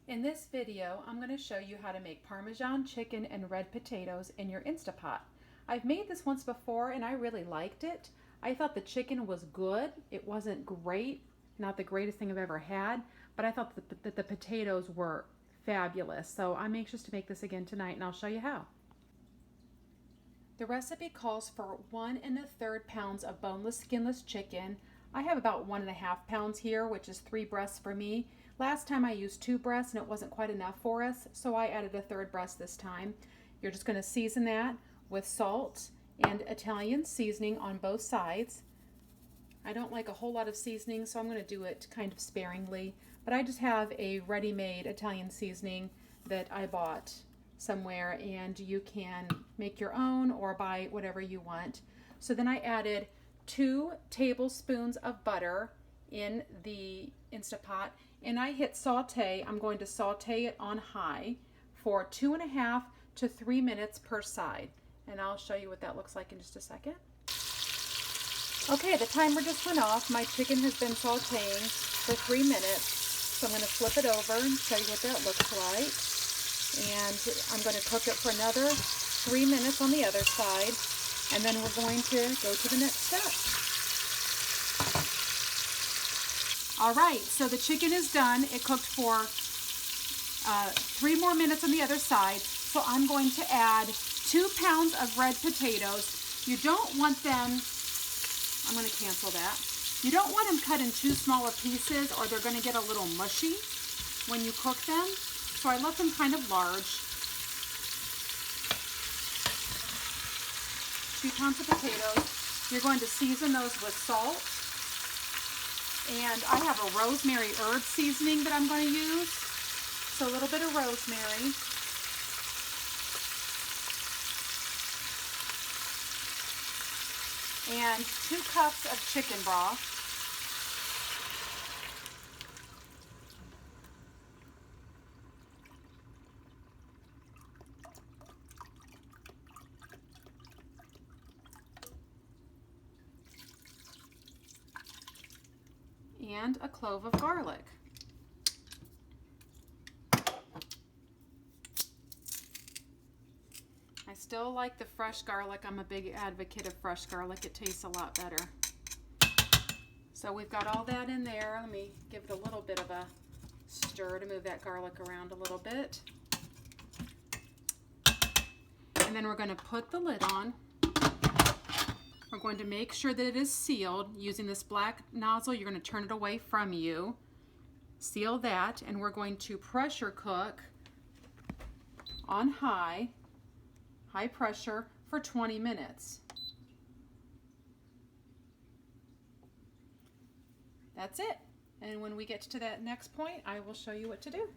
In this video, I'm going to show you how to make Parmesan chicken and red potatoes in your Instapot. I've made this once before and I really liked it. I thought the chicken was good. It wasn't great, not the greatest thing I've ever had, but I thought that the potatoes were fabulous. So I'm anxious to make this again tonight and I'll show you how. The recipe calls for 1 1/3 pounds of boneless, skinless chicken. I have about 1 1/2 pounds here, which is 3 breasts for me. Last time I used 2 breasts and it wasn't quite enough for us, so I added a 3rd breast this time. You're just going to season that with salt and Italian seasoning on both sides. I don't like a whole lot of seasoning, so I'm going to do it kind of sparingly, but I just have a ready-made Italian seasoning that I bought somewhere, and you can make your own or buy whatever you want. So then I added 2 tablespoons of butter in the Instapot, and I hit saute. I'm going to saute it on high for 2.5 to 3 minutes per side, and I'll show you what that looks like in just a second. Okay, the timer just went off. My chicken has been sauteing for 3 minutes, so I'm going to flip it over and show you what that looks like. And I'm going to cook it for another 3 minutes on the other side, and then we're going to go to the next step. All right, so the chicken is done. It cooked for 3 more minutes on the other side. So I'm going to add 2 pounds of red potatoes. You don't want them, I'm going to cancel that. You don't want them cut in too small of pieces or they're going to get a little mushy when you cook them. So I left them kind of large. 2 pounds of potatoes. You're going to season those with salt. And I have a rosemary herb seasoning that I'm going to use. So a little bit of rosemary. And 2 cups of chicken broth. And a clove of garlic. I still like the fresh garlic. I'm a big advocate of fresh garlic. It tastes a lot better. So we've got all that in there. Let me give it a little bit of a stir to move that garlic around a little bit. And then we're going to put the lid on. We're going to make sure that it is sealed. Using this black nozzle, you're going to turn it away from you. Seal that, and we're going to pressure cook on high pressure for 20 minutes. That's it. And when we get to that next point, I will show you what to do.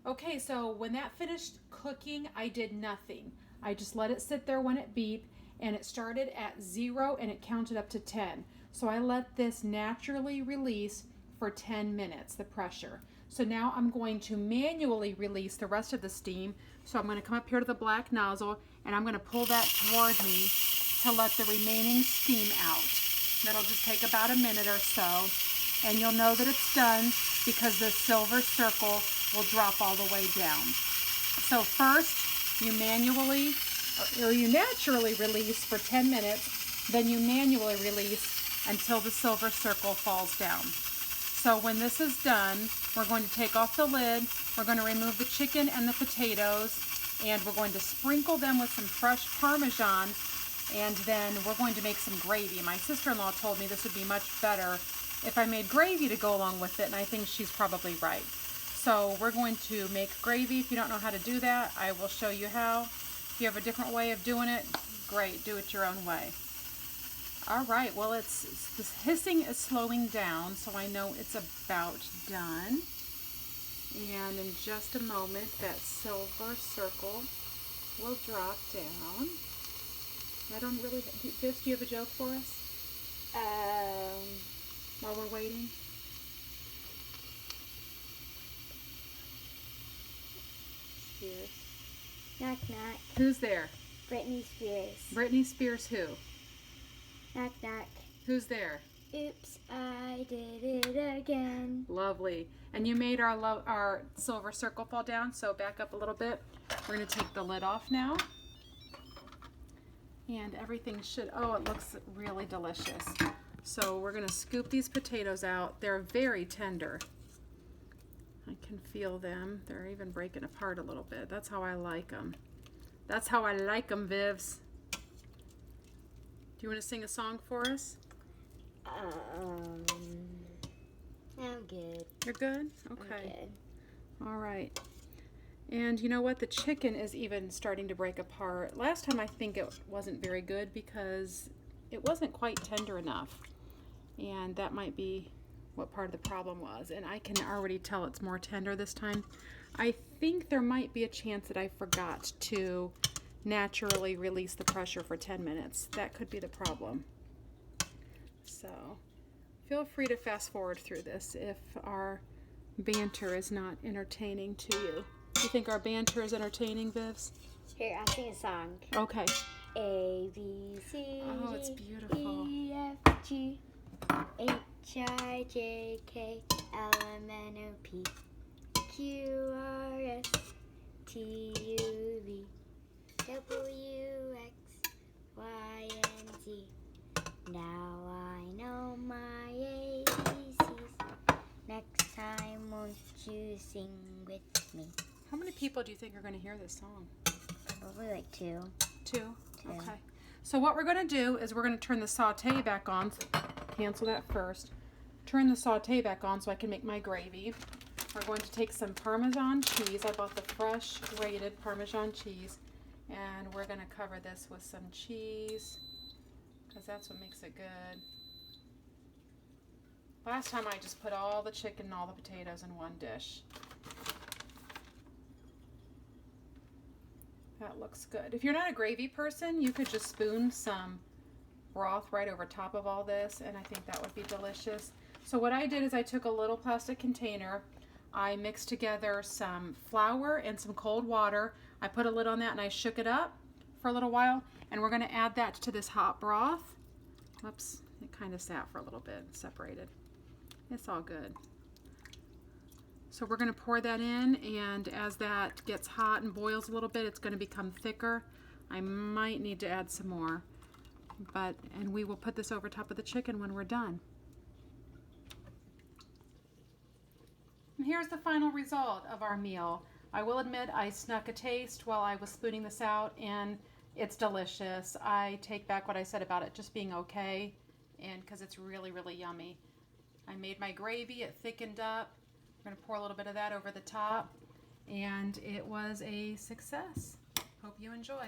Okay, so when that finished cooking, I did nothing. I just let it sit there when it beeped, and it started at 0 and it counted up to 10. So I let this naturally release for 10 minutes, the pressure. So now I'm going to manually release the rest of the steam. So I'm going to come up here to the black nozzle and I'm going to pull that toward me to let the remaining steam out. That'll just take about a minute or so. And you'll know that it's done because the silver circle will drop all the way down. So first you manually or you naturally release for 10 minutes, then you manually release until the silver circle falls down. So when this is done, we're going to take off the lid, we're going to remove the chicken and the potatoes, and we're going to sprinkle them with some fresh Parmesan, and then we're going to make some gravy. My sister-in-law told me this would be much better if I made gravy to go along with it, and I think she's probably right. So we're going to make gravy. If you don't know how to do that, I will show you how. If you have a different way of doing it, great, do it your own way. All right, well, the hissing is slowing down, so I know it's about done. And in just a moment, that silver circle will drop down. I don't really, Biff, do you have a joke for us? While we're waiting? Spears. Knock, knock. Who's there? Britney Spears. Britney Spears who? Knock, knock. Who's there? Oops, I did it again. Lovely. And you made our silver circle fall down, so back up a little bit. We're going to take the lid off now. And everything should, oh, it looks really delicious. So we're going to scoop these potatoes out. They're very tender. I can feel them. They're even breaking apart a little bit. That's how I like them. That's how I like them, Vivs. Do you want to sing a song for us? I'm good. You're good? Okay. I'm good. All right. And you know what? The chicken is even starting to break apart. Last time I think it wasn't very good because it wasn't quite tender enough. And that might be what part of the problem was. And I can already tell it's more tender this time. I think there might be a chance that I forgot to naturally release the pressure for 10 minutes. That could be the problem. So feel free to fast forward through this if our banter is not entertaining to you. Do you think our banter is entertaining, Vivs? Here, I'll sing a song. Okay. A, B, C, Oh, it's D, beautiful. E, F, G, H, I, J, K, L, M, N, O, P, Q, R, S, T, U, V, W, X, Y, and Z. Now I know my ABCs. Next time, won't you sing with me? How many people do you think are going to hear this song? Probably like two. Two? Okay. So what we're going to do is we're going to turn the saute back on. Cancel that first. Turn the saute back on so I can make my gravy. We're going to take some Parmesan cheese. I bought the fresh grated Parmesan cheese. And we're going to cover this with some cheese because that's what makes it good. Last time I just put all the chicken and all the potatoes in one dish. That looks good. If you're not a gravy person, you could just spoon some broth right over top of all this, and I think that would be delicious. So what I did is I took a little plastic container. I mixed together some flour and some cold water. I put a lid on that and I shook it up for a little while, and we're going to add that to this hot broth. Whoops, it kind of sat for a little bit, separated. It's all good. So we're going to pour that in, and as that gets hot and boils a little bit, it's going to become thicker. I might need to add some more, and we will put this over top of the chicken when we're done. And here's the final result of our meal. I will admit I snuck a taste while I was spooning this out, and it's delicious. I take back what I said about it just being okay, and because it's really, really yummy. I made my gravy, it thickened up. We're going to pour a little bit of that over the top, and it was a success. Hope you enjoy.